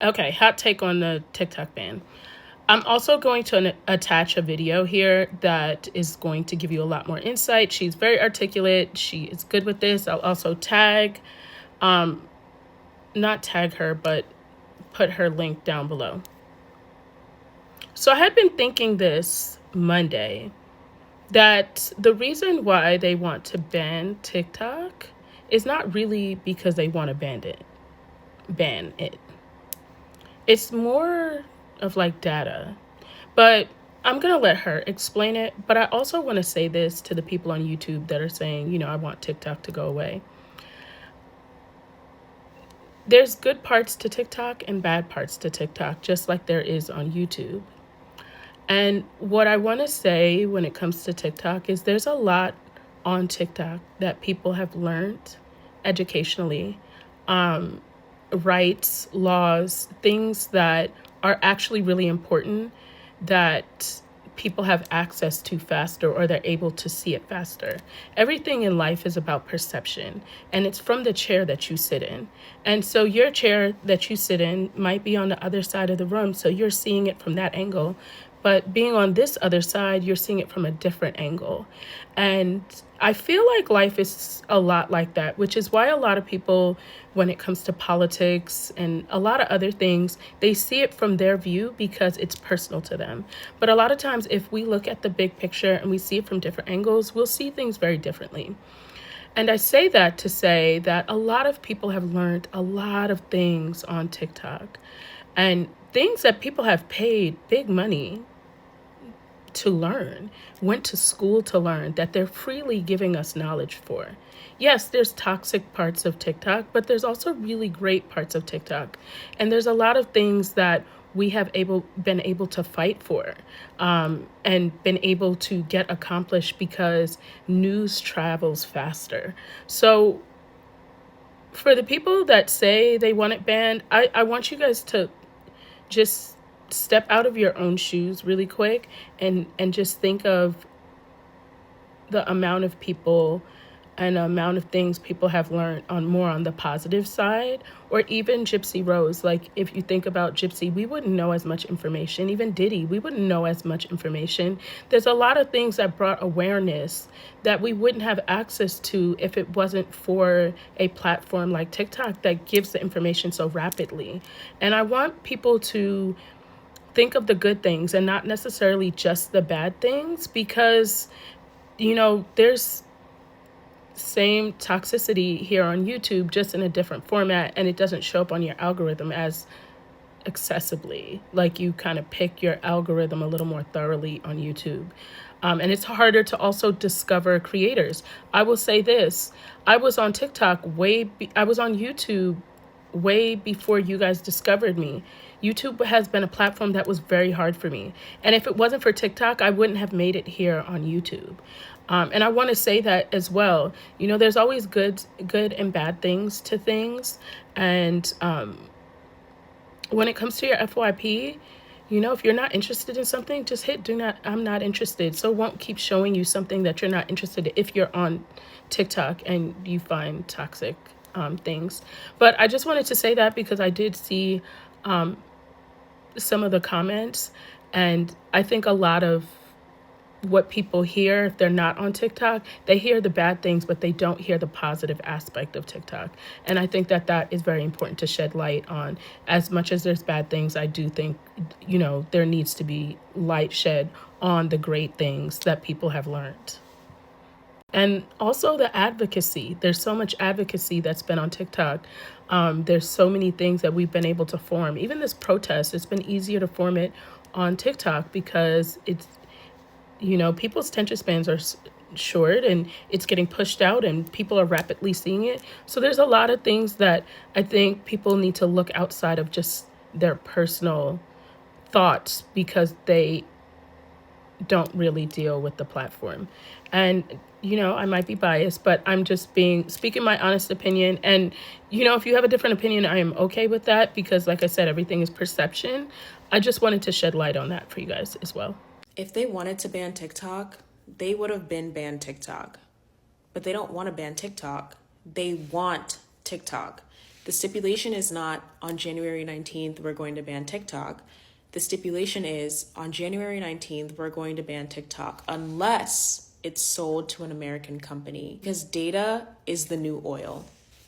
Okay, hot take on the TikTok ban. I'm also going to attach a video here that is going to give you a lot more insight. She's very articulate. She is good with this. I'll also not tag her, but put her link down below. So I had been thinking this Monday that the reason why they want to ban TikTok is not really because they want to ban it. It's more of like data. But I'm going to let her explain it. But I also want to say this to the people on YouTube that are saying, I want TikTok to go away. There's good parts to TikTok and bad parts to TikTok, just like there is on YouTube. And what I want to say when it comes to TikTok is there's a lot on TikTok that people have learned educationally, rights, laws, things that are actually really important that people have access to faster, or they're able to see it faster. Everything in life is about perception, and it's from the chair that you sit in. And so your chair that you sit in might be on the other side of the room, so you're seeing it from that angle. But being on this other side, you're seeing it from a different angle. And I feel like life is a lot like that, which is why a lot of people, when it comes to politics and a lot of other things, they see it from their view because it's personal to them. But a lot of times, if we look at the big picture and we see it from different angles, we'll see things very differently. And I say that to say that a lot of people have learned a lot of things on TikTok, and things that people have paid big money to learn, went to school to learn, that they're freely giving us knowledge for. Yes, there's toxic parts of TikTok, but there's also really great parts of TikTok. And there's a lot of things that we have been able to fight for, and been able to get accomplished because news travels faster. So for the people that say they want it banned, I want you guys to just step out of your own shoes really quick and just think of the amount of people and the amount of things people have learned on the positive side. Or even Gypsy Rose. Like, if you think about Gypsy, we wouldn't know as much information. Even Diddy, we wouldn't know as much information. There's a lot of things that brought awareness that we wouldn't have access to if it wasn't for a platform like TikTok that gives the information so rapidly. And I want people to think of the good things and not necessarily just the bad things, because there's same toxicity here on YouTube, just in a different format, and it doesn't show up on your algorithm as accessibly. Like, you kind of pick your algorithm a little more thoroughly on YouTube. And it's harder to also discover creators. I will say this: I was on I was on YouTube way before you guys discovered me. YouTube has been a platform that was very hard for me. And if it wasn't for TikTok, I wouldn't have made it here on YouTube. And I want to say that as well. There's always good and bad things to things. And when it comes to your FYP, if you're not interested in something, just hit I'm not interested. So it won't keep showing you something that you're not interested in if you're on TikTok and you find toxic things. But I just wanted to say that because I did see some of the comments, and I think a lot of what people hear, if they're not on TikTok, they hear the bad things, but they don't hear the positive aspect of TikTok. And I think that is very important to shed light on. As much as there's bad things, I do think, there needs to be light shed on the great things that people have learned. And also the advocacy. There's so much advocacy that's been on TikTok. There's so many things that we've been able to form. Even this protest, it's been easier to form it on TikTok because it's, people's attention spans are short, and it's getting pushed out, and people are rapidly seeing it. So there's a lot of things that I think people need to look outside of just their personal thoughts, because they don't really deal with the platform. And I might be biased, but I'm just speaking my honest opinion. And if you have a different opinion, I am okay with that, because like I said, everything is perception. I just wanted to shed light on that for you guys as well. If they wanted to ban TikTok, they would have banned TikTok. But they don't want to ban TikTok. They want TikTok. The stipulation is not on January 19th, we're going to ban TikTok. The stipulation is on January 19th, we're going to ban TikTok unless it's sold to an American company, because data is the new oil.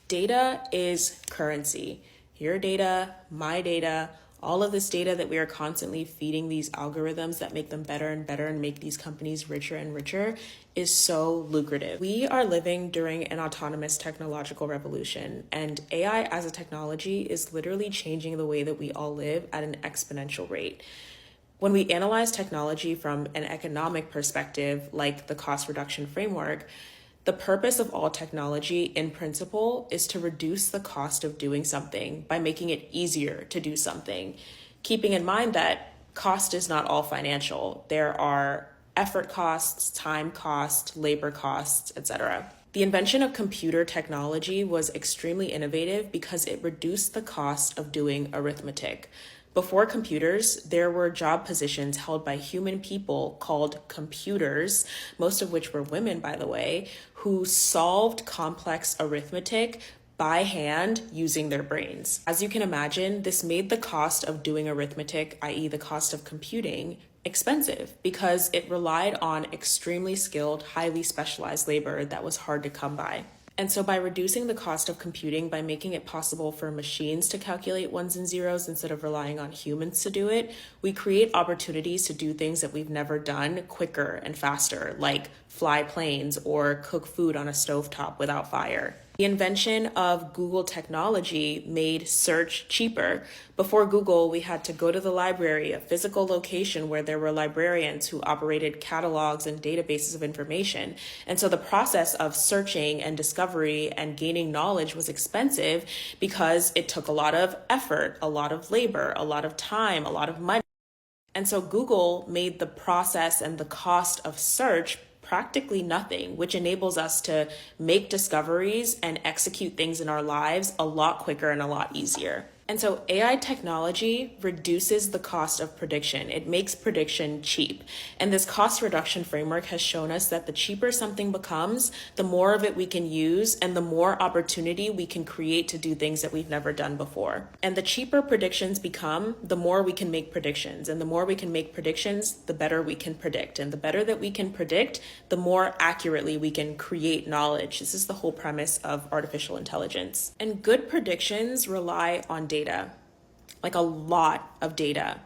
Data is currency. Your data, my data, all of this data that we are constantly feeding these algorithms that make them better and better and make these companies richer and richer is so lucrative. We are living during an autonomous technological revolution, and AI as a technology is literally changing the way that we all live at an exponential rate. When we analyze technology from an economic perspective, like the cost reduction framework, the purpose of all technology, in principle, is to reduce the cost of doing something by making it easier to do something, keeping in mind that cost is not all financial. There are effort costs, time costs, labor costs, etc. The invention of computer technology was extremely innovative because it reduced the cost of doing arithmetic. Before computers, there were job positions held by human people called computers, most of which were women, by the way, who solved complex arithmetic by hand using their brains. As you can imagine, this made the cost of doing arithmetic, i.e. the cost of computing, expensive because it relied on extremely skilled, highly specialized labor that was hard to come by. And so by reducing the cost of computing, by making it possible for machines to calculate ones and zeros instead of relying on humans to do it, we create opportunities to do things that we've never done quicker and faster, like fly planes or cook food on a stovetop without fire. The invention of Google technology made search cheaper. Before Google, we had to go to the library, a physical location where there were librarians who operated catalogs and databases of information. And so the process of searching and discovery and gaining knowledge was expensive because it took a lot of effort, a lot of labor, a lot of time, a lot of money. And so Google made the process and the cost of search practically nothing, which enables us to make discoveries and execute things in our lives a lot quicker and a lot easier. And so AI technology reduces the cost of prediction. It makes prediction cheap. And this cost reduction framework has shown us that the cheaper something becomes, the more of it we can use and the more opportunity we can create to do things that we've never done before. And the cheaper predictions become, the more we can make predictions. And the more we can make predictions, the better we can predict. And the better that we can predict, the more accurately we can create knowledge. This is the whole premise of artificial intelligence. And good predictions rely on data, like a lot of data.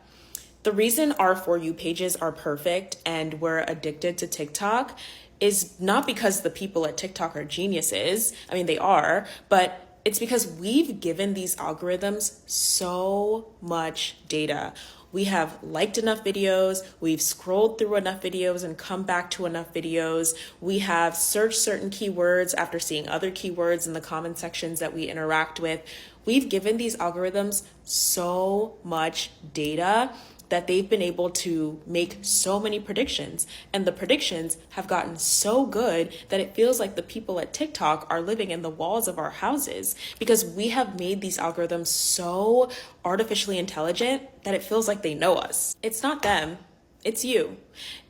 The reason our For You pages are perfect and we're addicted to TikTok is not because the people at TikTok are geniuses. I mean, they are, but it's because we've given these algorithms so much data. We have liked enough videos, we've scrolled through enough videos and come back to enough videos. We have searched certain keywords after seeing other keywords in the comment sections that we interact with. We've given these algorithms so much data that they've been able to make so many predictions. And the predictions have gotten so good that it feels like the people at TikTok are living in the walls of our houses because we have made these algorithms so artificially intelligent that it feels like they know us. It's not them, it's you.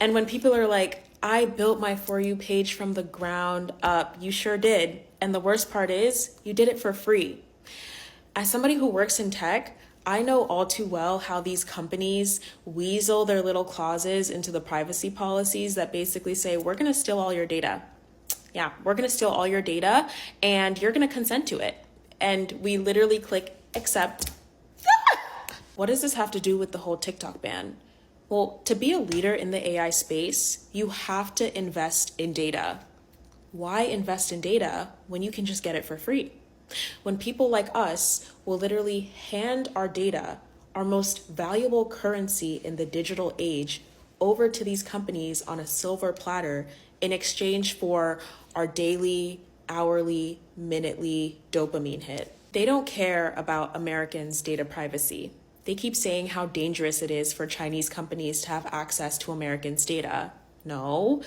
And when people are like, I built my For You page from the ground up, you sure did. And the worst part is, you did it for free. As somebody who works in tech, I know all too well how these companies weasel their little clauses into the privacy policies that basically say, we're going to steal all your data. Yeah, we're going to steal all your data and you're going to consent to it. And we literally click accept. What does this have to do with the whole TikTok ban? Well, to be a leader in the AI space, you have to invest in data. Why invest in data when you can just get it for free? When people like us will literally hand our data, our most valuable currency in the digital age, over to these companies on a silver platter in exchange for our daily, hourly, minutely dopamine hit. They don't care about Americans' data privacy. They keep saying how dangerous it is for Chinese companies to have access to Americans' data. No,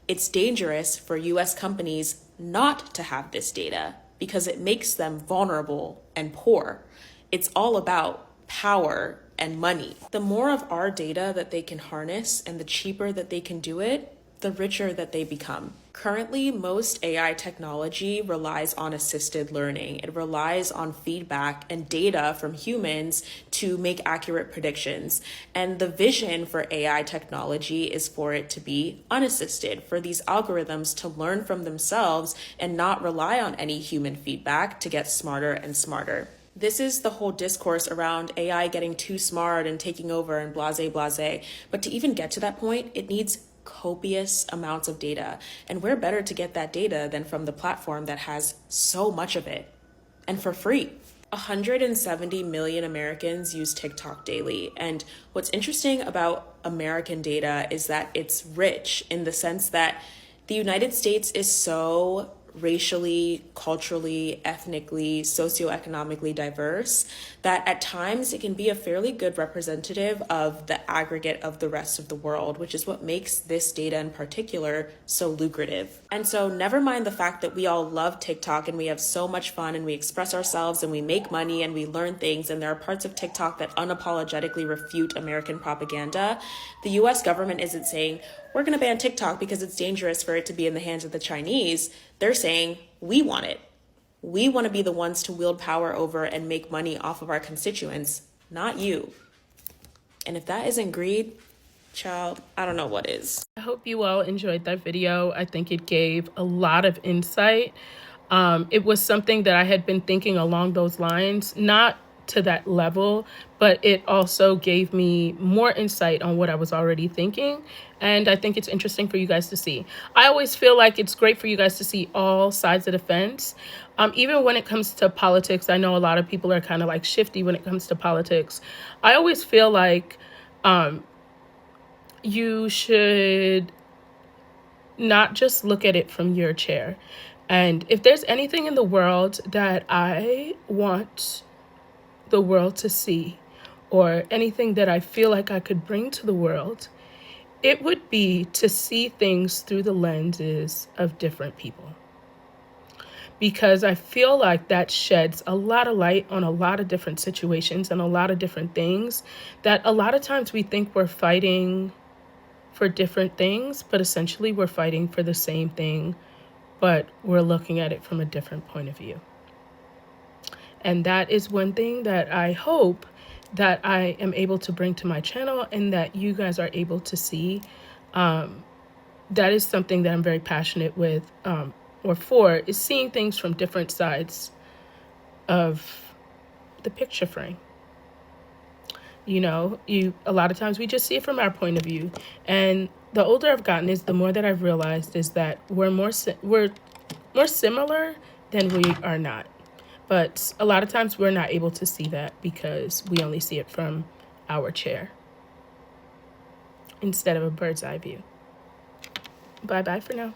it's dangerous for US companies not to have this data, because it makes them vulnerable and poor. It's all about power and money. The more of our data that they can harness and the cheaper that they can do it, the richer that they become. Currently, most AI technology relies on assisted learning. It relies on feedback and data from humans to make accurate predictions. And the vision for AI technology is for it to be unassisted, for these algorithms to learn from themselves and not rely on any human feedback to get smarter and smarter. This is the whole discourse around AI getting too smart and taking over and blase, blase. But to even get to that point, it needs copious amounts of data. And where better to get that data than from the platform that has so much of it and for free? 170 million Americans use TikTok daily. And what's interesting about American data is that it's rich in the sense that the United States is so racially, culturally, ethnically, socioeconomically diverse that at times it can be a fairly good representative of the aggregate of the rest of the world, which is what makes this data in particular so lucrative. And so never mind the fact that we all love TikTok and we have so much fun and we express ourselves and we make money and we learn things, and there are parts of TikTok that unapologetically refute American propaganda. The US government isn't saying, we're going to ban TikTok because it's dangerous for it to be in the hands of the Chinese. They're saying, we want it. We want to be the ones to wield power over and make money off of our constituents, not you. And if that isn't greed, child, I don't know what is. I hope you all enjoyed that video. I think it gave a lot of insight. It was something that I had been thinking along those lines, not to that level, but it also gave me more insight on what I was already thinking. And I think it's interesting for you guys to see. I always feel like it's great for you guys to see all sides of the fence. Even when it comes to politics, I know a lot of people are kind of like shifty when it comes to politics. I always feel like you should not just look at it from your chair. And if there's anything in the world that I want the world to see, or anything that I feel like I could bring to the world, it would be to see things through the lenses of different people. Because I feel like that sheds a lot of light on a lot of different situations and a lot of different things that a lot of times we think we're fighting for different things, but essentially we're fighting for the same thing, but we're looking at it from a different point of view. And that is one thing that I hope that I am able to bring to my channel and that you guys are able to see. That is something that I'm very passionate with, or for, is seeing things from different sides of the picture frame. You know, a lot of times we just see it from our point of view. And the older I've gotten is the more that I've realized is that we're more similar than we are not. But a lot of times we're not able to see that because we only see it from our chair instead of a bird's eye view. Bye-bye for now.